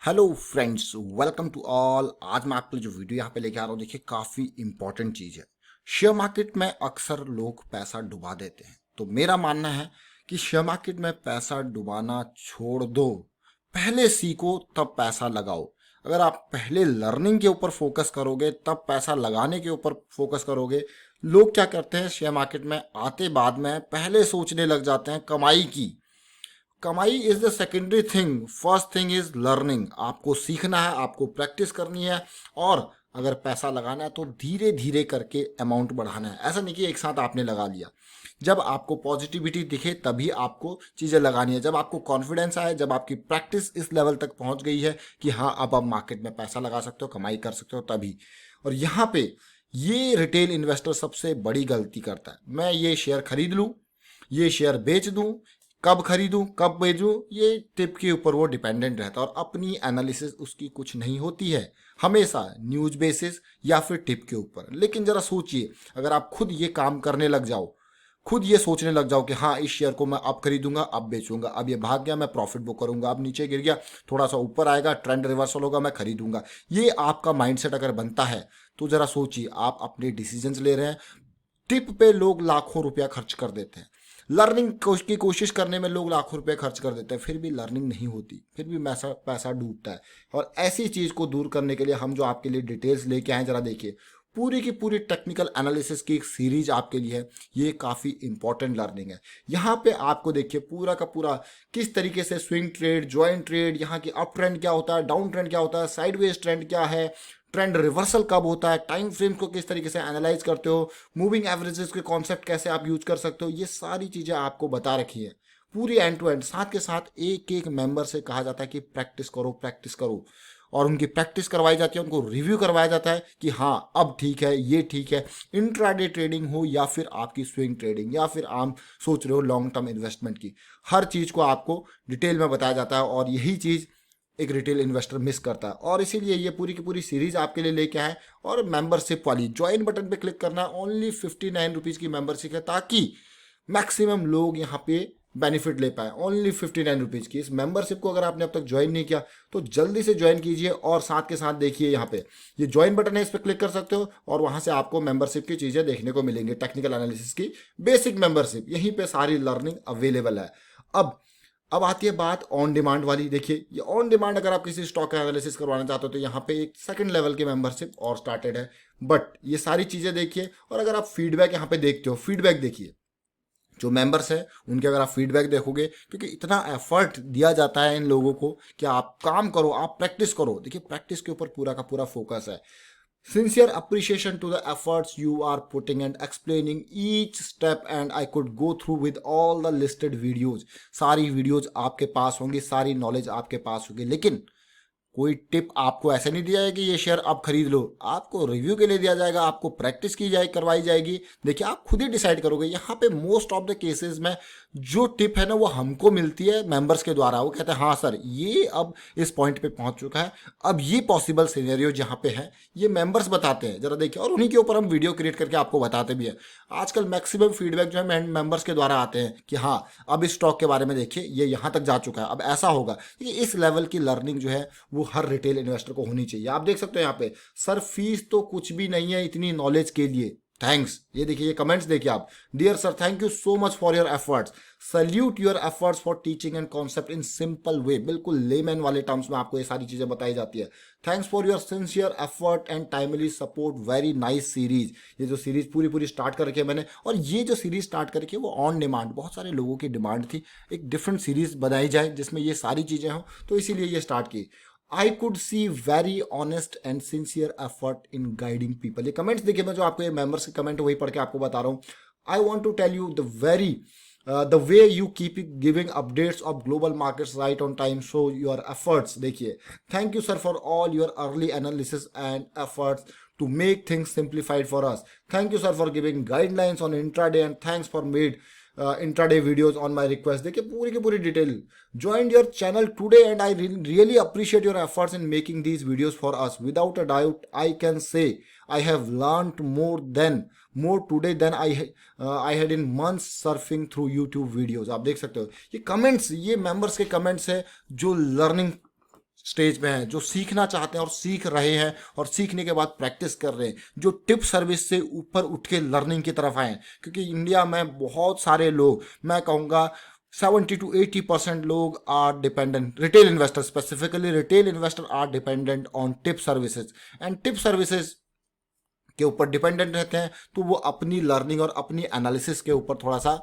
Hello friends, welcome to all. आज मैं आपके लिए जो वीडियो यहाँ पे लेके आ रहा हूँ, देखिए काफ़ी इंपॉर्टेंट चीज़ है। शेयर मार्केट में अक्सर लोग पैसा डुबा देते हैं, तो मेरा मानना है कि शेयर मार्केट में पैसा डुबाना छोड़ दो, पहले सीखो तब पैसा लगाओ। अगर आप पहले लर्निंग के ऊपर फोकस करोगे तब पैसा लगाने के ऊपर फोकस करोगे। लोग क्या करते हैं, शेयर मार्केट में आते बाद में पहले सोचने लग जाते हैं कमाई की। कमाई is the secondary thing, first thing is learning. आपको सीखना है, आपको प्रैक्टिस करनी है, और अगर पैसा लगाना है तो धीरे धीरे करके अमाउंट बढ़ाना है। ऐसा नहीं कि एक साथ आपने लगा लिया। जब आपको पॉजिटिविटी दिखे तभी आपको चीज़ें लगानी है। जब आपको कॉन्फिडेंस आए, जब आपकी प्रैक्टिस इस लेवल तक पहुंच गई है कि हाँ अब आप मार्केट में पैसा लगा सकते हो, कमाई कर सकते हो, तभी। और यहाँ पे ये रिटेल इन्वेस्टर सबसे बड़ी गलती करता है। मैं ये शेयर खरीद लूँ, ये शेयर बेच दूं, कब खरीदूं कब बेचूं, ये टिप के ऊपर वो डिपेंडेंट रहता है और अपनी एनालिसिस उसकी कुछ नहीं होती है, हमेशा न्यूज बेसिस या फिर टिप के ऊपर। लेकिन जरा सोचिए, अगर आप खुद ये काम करने लग जाओ, खुद ये सोचने लग जाओ कि हाँ इस शेयर को मैं अब खरीदूंगा, अब बेचूंगा, अब ये भाग गया मैं प्रॉफिट बुक करूंगा, अब नीचे गिर गया थोड़ा सा ऊपर आएगा, ट्रेंड रिवर्सल होगा, मैं खरीदूंगा, ये आपका माइंडसेट अगर बनता है तो जरा सोचिए, आप अपने डिसीजंस ले रहे हैं। टिप पे लोग लाखों रुपया खर्च कर देते हैं, लर्निंग की कोशिश करने में लोग लाखों रुपए खर्च कर देते हैं, फिर भी लर्निंग नहीं होती, फिर भी पैसा पैसा डूबता है। और ऐसी चीज़ को दूर करने के लिए हम जो आपके लिए डिटेल्स लेके आए, जरा देखिए। पूरी की पूरी टेक्निकल एनालिसिस की एक सीरीज आपके लिए है, ये काफ़ी इंपॉर्टेंट लर्निंग है। यहाँ पे आपको देखिए पूरा का पूरा किस तरीके से स्विंग ट्रेड, ज्वाइंट ट्रेड, यहाँ की अप ट्रेंड क्या होता है, डाउन ट्रेंड क्या होता है, साइडवेज ट्रेंड क्या है, ट्रेंड रिवर्सल कब होता है, टाइम फ्रेम को किस तरीके से एनालाइज करते हो, मूविंग एवरेजेस के कॉन्सेप्ट कैसे आप यूज कर सकते हो, ये सारी चीज़ें आपको बता रखी है पूरी एंड टू एंड। साथ के साथ एक एक मेंबर से कहा जाता है कि प्रैक्टिस करो प्रैक्टिस करो, और उनकी प्रैक्टिस करवाई जाती है, उनको रिव्यू करवाया जाता है कि हाँ अब ठीक है, ये ठीक है। इंट्राडे ट्रेडिंग हो या फिर आपकी स्विंग ट्रेडिंग या फिर आप सोच रहे हो लॉन्ग टर्म इन्वेस्टमेंट की, हर चीज़ को आपको डिटेल में बताया जाता है। और यही चीज़ एक रिटेल इन्वेस्टर मिस करता है, और इसीलिए ये पूरी की पूरी सीरीज आपके लिए लेके आए। और मेंबरशिप वाली ज्वाइन बटन पे क्लिक करना है, ओनली 59 रुपीज़ की मेंबरशिप है, ताकि मैक्सिमम लोग यहाँ पे बेनिफिट ले पाए। ओनली 59 रुपीज़ की इस मेंबरशिप को अगर आपने अब तक ज्वाइन नहीं किया तो जल्दी से ज्वाइन कीजिए। और साथ के साथ देखिए यहाँ पे ये ज्वाइन बटन है, इस पर क्लिक कर सकते हो और वहाँ से आपको मेंबरशिप की चीज़ें देखने को मिलेंगी। टेक्निकल एनालिसिस की बेसिक मेंबरशिप, यहीं पे सारी लर्निंग अवेलेबल है। अब आती है बात ऑन डिमांड वाली। देखिए ये ऑन डिमांड, अगर आप किसी स्टॉक का एनालिसिस करवाना चाहते हो तो यहाँ पे एक सेकंड लेवल की मेंबरशिप और स्टार्टेड है। बट ये सारी चीज़ें देखिए, और अगर आप फीडबैक यहाँ पे देखते हो, फीडबैक देखिए जो मेंबर्स हैं उनके, अगर आप फीडबैक देखोगे, क्योंकि इतना एफर्ट दिया जाता है इन लोगों को कि आप काम करो, आप प्रैक्टिस करो। देखिए प्रैक्टिस के ऊपर पूरा का पूरा फोकस है। Sincere appreciation to the efforts you are putting and explaining each step, and I could go through with all the listed videos। सारी वीडियोज आपके पास होंगी, सारी नॉलेज आपके पास होगी, लेकिन कोई टिप आपको ऐसे नहीं दिया है कि ये शेयर आप खरीद लो। आपको रिव्यू के लिए दिया जाएगा, आपको प्रैक्टिस की जाए करवाई जाएगी। देखिए आप खुद ही डिसाइड करोगे। यहाँ पे मोस्ट ऑफ द केसेस में जो टिप है ना वो हमको मिलती है मेंबर्स के द्वारा। वो कहते हैं हाँ सर ये अब इस पॉइंट पे पहुंच चुका है, अब ये पॉसिबल सिनेरियो जहाँ पे है ये मेंबर्स बताते हैं, जरा देखिए। और उन्हीं के ऊपर हम वीडियो क्रिएट करके आपको बताते भी हैं। आजकल मैक्सिमम फीडबैक जो है मेंबर्स के द्वारा आते हैं कि हाँ अब इस स्टॉक के बारे में देखिए ये यहाँ तक जा चुका है, अब ऐसा होगा। इस लेवल की लर्निंग जो है वो हर रिटेल इन्वेस्टर को होनी चाहिए। आप देख सकते हो यहाँ पे, सर फीस तो कुछ भी नहीं है इतनी नॉलेज के लिए, थैंक्स। ये देखिए ये कमेंट्स देखिए आप, dear sir thank you so much for your efforts, salute your efforts for teaching and concept in simple way. बिल्कुल लेमैन वाले टर्म्स में आपको ये सारी चीजें बताई जाती है। Thanks for your sincere effort and timely support, very nice series. ये जो सीरीज पूरी पूरी स्टार्ट करके मैंने, और ये जो सीरीज स्टार्ट करके वो ऑन डिमांड, बहुत सारे लोगों की डिमांड थी एक डिफरेंट सीरीज बनाई जाए जिसमें ये सारी चीजें हों, तो इसीलिए ये स्टार्ट की। I could see very honest and sincere effort in guiding people. ये कमेंट्स देखिए, मैं जो आपको ये मेंबर्स के कमेंट वही पढ़ के आपको बता रहा हूँ। I want to tell you the way you keep giving updates of global markets right on time show your efforts. देखिए thank you sir for all your early analysis and efforts to make things simplified for us. Thank you sir for giving guidelines on intraday, and thanks for made intraday videos on my request। देखिए पूरी की पूरी detail. joined your channel today and I really appreciate your efforts in making these videos for us। without a doubt I can say I have learned more today than I had in months surfing through YouTube videos। आप देख सकते हो ये comments, ये members के comments है जो learning stage में हैं, जो सीखना चाहते हैं और सीख रहे हैं और सीखने के बाद प्रैक्टिस कर रहे हैं, जो टिप सर्विस से ऊपर उठ के लर्निंग की तरफ आए हैं। क्योंकि इंडिया में बहुत सारे लोग, मैं कहूँगा 70 to 80% लोग are dependent, retail investor specifically retail investor are dependent on tip services, and tip services के ऊपर डिपेंडेंट रहते हैं, तो वो अपनी लर्निंग और अपनी एनालिसिस के ऊपर थोड़ा सा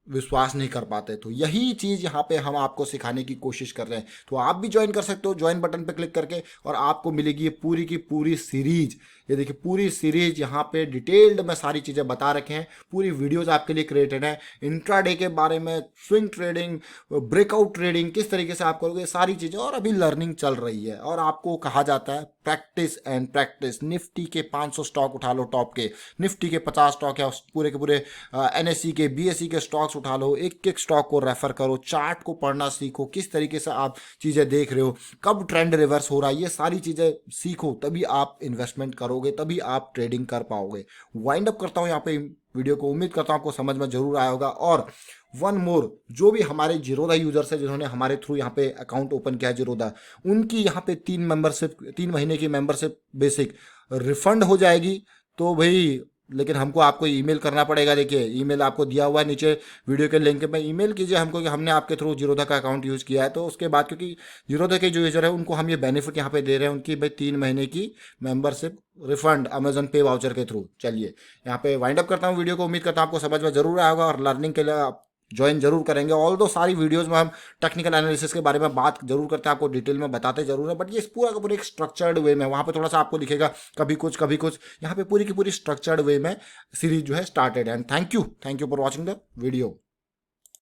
विश्वास नहीं कर पाते। तो यही चीज़ यहाँ पे हम आपको सिखाने की कोशिश कर रहे हैं। तो आप भी ज्वाइन कर सकते हो, ज्वाइन बटन पे क्लिक करके, और आपको मिलेगी ये पूरी की पूरी सीरीज। ये देखिए पूरी सीरीज यहाँ पे डिटेल्ड में सारी चीज़ें बता रखे हैं, पूरी वीडियोज आपके लिए क्रिएटेड है। इंट्राडे के बारे में, स्विंग ट्रेडिंग, ब्रेकआउट ट्रेडिंग किस तरीके से आप करोगे, सारी चीज़ें, और अभी लर्निंग चल रही है। और आपको कहा जाता है प्रैक्टिस एंड प्रैक्टिस। निफ्टी के 500 स्टॉक उठा लो टॉप के, निफ्टी के 50 स्टॉक या पूरे के पूरे एनएससी के, बीएससी के स्टॉक्स उठा लो, एक एक स्टॉक को रेफर करो, चार्ट को पढ़ना सीखो, किस तरीके से आप चीज़ें देख रहे हो, कब ट्रेंड रिवर्स हो रहा है, ये सारी चीज़ें सीखो, तभी आप इन्वेस्टमेंट करोगे, तभी आप ट्रेडिंग कर पाओगे। वाइंड अप करता हूँ यहाँ पे वीडियो को, उम्मीद करता हूँ आपको समझ में जरूर आया होगा। और वन मोर, जो भी हमारे जीरोधा यूजर्स है जिन्होंने हमारे थ्रू यहाँ पे अकाउंट ओपन किया है जीरोधा, उनकी यहाँ पे 3 महीने की मेंबरशिप बेसिक रिफंड हो जाएगी। तो भाई, लेकिन हमको आपको ईमेल करना पड़ेगा। देखिए ईमेल आपको दिया हुआ है नीचे वीडियो के लिंक पे, ईमेल कीजिए हमको कि हमने आपके थ्रू जीरोधा का अकाउंट यूज़ किया है। तो उसके बाद, क्योंकि जीरोधा के जो यूजर है उनको हम ये बेनिफिट यहाँ पे दे रहे हैं, उनकी भाई 3 महीने की मेंबरशिप रिफंड अमेजन पे वाउचर के थ्रू। चलिए यहाँ पे वाइंड अप करता हूँ वीडियो को, उम्मीद करता हूँ आपको समझ में जरूर आया होगा और लर्निंग के लिए आप ज्वाइन जरूर करेंगे। ऑल दो सारी वीडियोस में हम टेक्निकल एनालिसिस के बारे में बात जरूर करते हैं, आपको डिटेल में बताते जरूर है, बट ये पूरा का पूरा एक स्ट्रक्चर्ड वे में, वहाँ पे थोड़ा सा आपको दिखेगा कभी कुछ कभी कुछ, यहाँ पे पूरी की पूरी स्ट्रक्चर्ड वे में सीरीज जो है स्टार्टेड है। And thank you for watching the video.